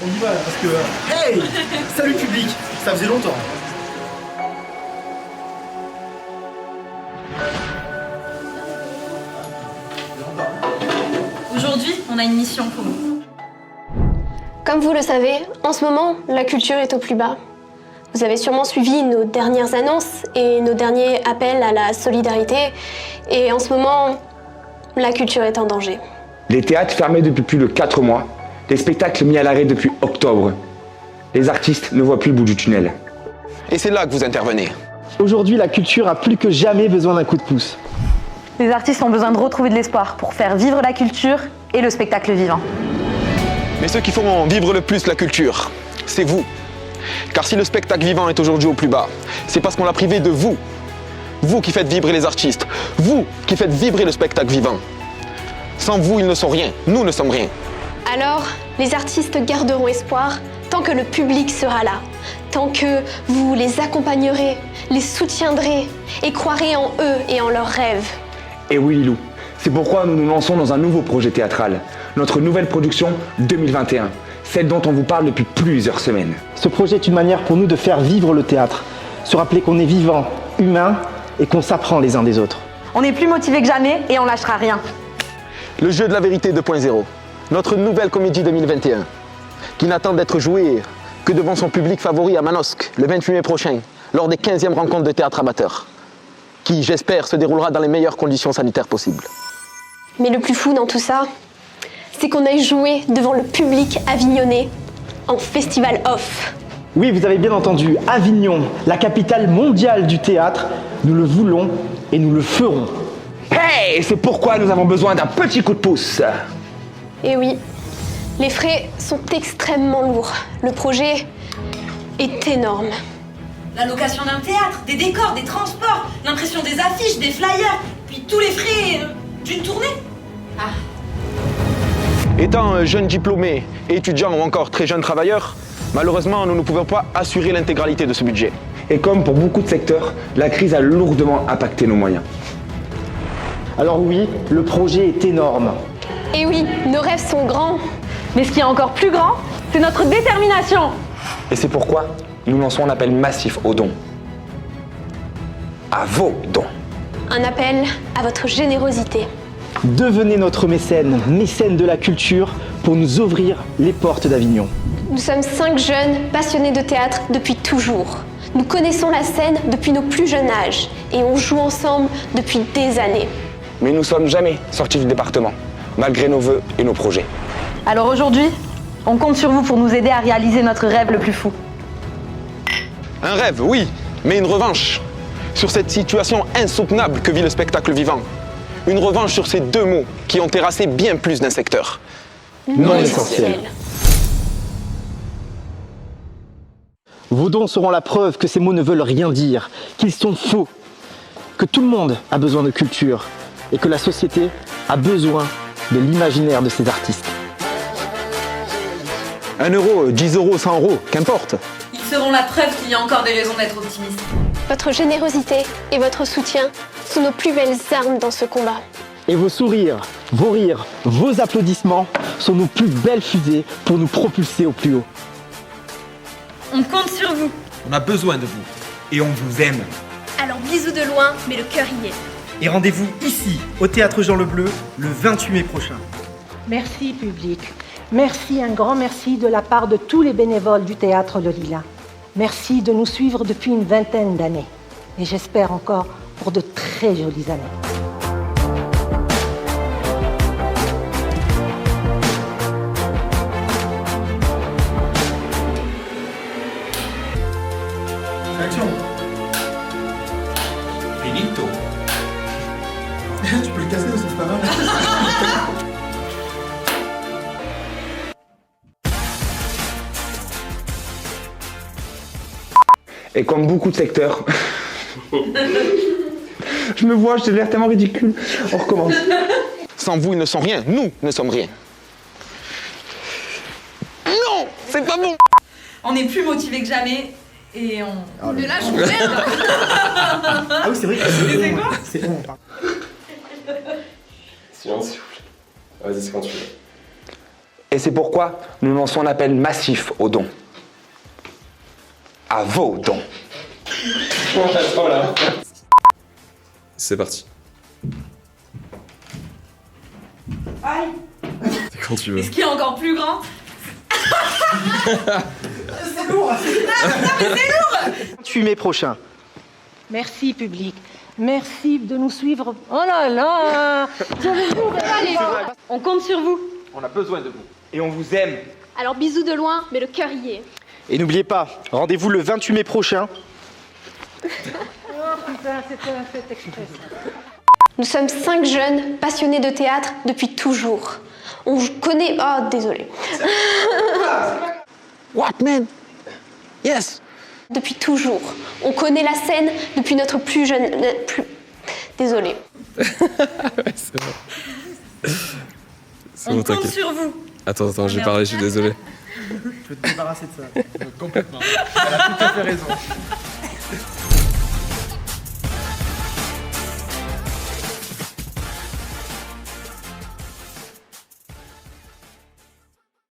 On y va là, parce que... Hey! Salut public! Ça faisait longtemps. Aujourd'hui, on a une mission pour vous. Comme vous le savez, en ce moment, la culture est au plus bas. Vous avez sûrement suivi nos dernières annonces et nos derniers appels à la solidarité. Et en ce moment, la culture est en danger. Les théâtres fermés depuis plus de 4 mois. Les spectacles mis à l'arrêt depuis octobre. Les artistes ne voient plus le bout du tunnel. Et c'est là que vous intervenez. Aujourd'hui, la culture a plus que jamais besoin d'un coup de pouce. Les artistes ont besoin de retrouver de l'espoir pour faire vivre la culture et le spectacle vivant. Mais ceux qui feront vivre le plus la culture, c'est vous. Car si le spectacle vivant est aujourd'hui au plus bas, c'est parce qu'on l'a privé de vous. Vous qui faites vibrer les artistes. Vous qui faites vibrer le spectacle vivant. Sans vous, ils ne sont rien. Nous ne sommes rien. Alors, les artistes garderont espoir tant que le public sera là. Tant que vous les accompagnerez, les soutiendrez et croirez en eux et en leurs rêves. Et oui Lilou, c'est pourquoi nous nous lançons dans un nouveau projet théâtral. Notre nouvelle production 2021. Celle dont on vous parle depuis plusieurs semaines. Ce projet est une manière pour nous de faire vivre le théâtre. Se rappeler qu'on est vivant, humain et qu'on s'apprend les uns des autres. On est plus motivés que jamais et on lâchera rien. Le jeu de la vérité 2.0. Notre nouvelle comédie 2021. Qui n'attend d'être jouée que devant son public favori à Manosque, le 28 mai prochain, lors des 15e rencontres de théâtre amateur. Qui, j'espère, se déroulera dans les meilleures conditions sanitaires possibles. Mais le plus fou dans tout ça, c'est qu'on aille jouer devant le public avignonnais en festival off. Oui, vous avez bien entendu, Avignon, la capitale mondiale du théâtre, nous le voulons et nous le ferons. Hey, c'est pourquoi nous avons besoin d'un petit coup de pouce. Et oui, les frais sont extrêmement lourds. Le projet est énorme. La location d'un théâtre, des décors, des transports, l'impression des affiches, des flyers, puis tous les frais d'une tournée. Étant jeune diplômé, étudiant ou encore très jeune travailleur, malheureusement, nous ne pouvons pas assurer l'intégralité de ce budget. Et comme pour beaucoup de secteurs, la crise a lourdement impacté nos moyens. Alors oui, le projet est énorme. Et oui, nos rêves sont grands. Mais ce qui est encore plus grand, c'est notre détermination. Et c'est pourquoi nous lançons un appel massif aux dons. À vos dons. Un appel à votre générosité. Devenez notre mécène, mécène de la culture, pour nous ouvrir les portes d'Avignon. Nous sommes 5 jeunes passionnés de théâtre depuis toujours. Nous connaissons la scène depuis nos plus jeunes âges et on joue ensemble depuis des années. Mais nous ne sommes jamais sortis du département, malgré nos vœux et nos projets. Alors aujourd'hui, on compte sur vous pour nous aider à réaliser notre rêve le plus fou. Un rêve, oui, mais une revanche sur cette situation insoutenable que vit le spectacle vivant. Une revanche sur ces 2 mots qui ont terrassé bien plus d'un secteur. Non essentiel. Vos dons seront la preuve que ces mots ne veulent rien dire, qu'ils sont faux, que tout le monde a besoin de culture et que la société a besoin de l'imaginaire de ces artistes. 1 euro, 10 euros, 100 euros, qu'importe. Ils seront la preuve qu'il y a encore des raisons d'être optimiste. Votre générosité et votre soutien sont nos plus belles armes dans ce combat. Et vos sourires, vos rires, vos applaudissements sont nos plus belles fusées pour nous propulser au plus haut. On compte sur vous. On a besoin de vous. Et on vous aime. Alors bisous de loin, mais le cœur y est. Et rendez-vous ici, au Théâtre Jean Le Bleu, le 28 mai prochain. Merci public. Merci, un grand merci de la part de tous les bénévoles du Théâtre Le Lilas. Merci de nous suivre depuis une vingtaine d'années. Et j'espère encore pour de très jolies années. Action. Finito. Tu peux le casser aussi, c'est pas mal. Et comme beaucoup de secteurs... Je me vois, j'ai l'air tellement ridicule. On recommence. Sans vous, ils ne sont rien. Nous ne sommes rien. Non, c'est pas bon. On est plus motivés que jamais et on ne lâche rien. Ah oui, c'est vrai que c'est bon. quoi C'est bon. Silence, s'il vous plaît. Vas-y, c'est quand tu veux. Et c'est pourquoi nous lançons un appel massif aux dons. À vos dons. C'est parti. Aïe. C'est quand tu veux. Est-ce qu'il est encore plus grand? 28 mai prochain. Merci, public. Merci de nous suivre. Oh là là. Allez, on compte sur vous. On a besoin de vous. Et on vous aime. Alors bisous de loin, mais le cœur y est. Et n'oubliez pas, rendez-vous le 28 mai prochain. Oh putain, c'était un fait exprès. Nous sommes 5 jeunes passionnés de théâtre depuis toujours. On connaît... Oh, désolé. What, man? Yes. Depuis toujours. On connaît la scène depuis notre plus jeune... Désolé. Ouais, c'est bon. C'est On bon, compte t'inquiète. sur vous. Attends, j'ai parlé, je suis désolé. Je veux te débarrasser de ça. Complètement. Elle a tout à fait raison.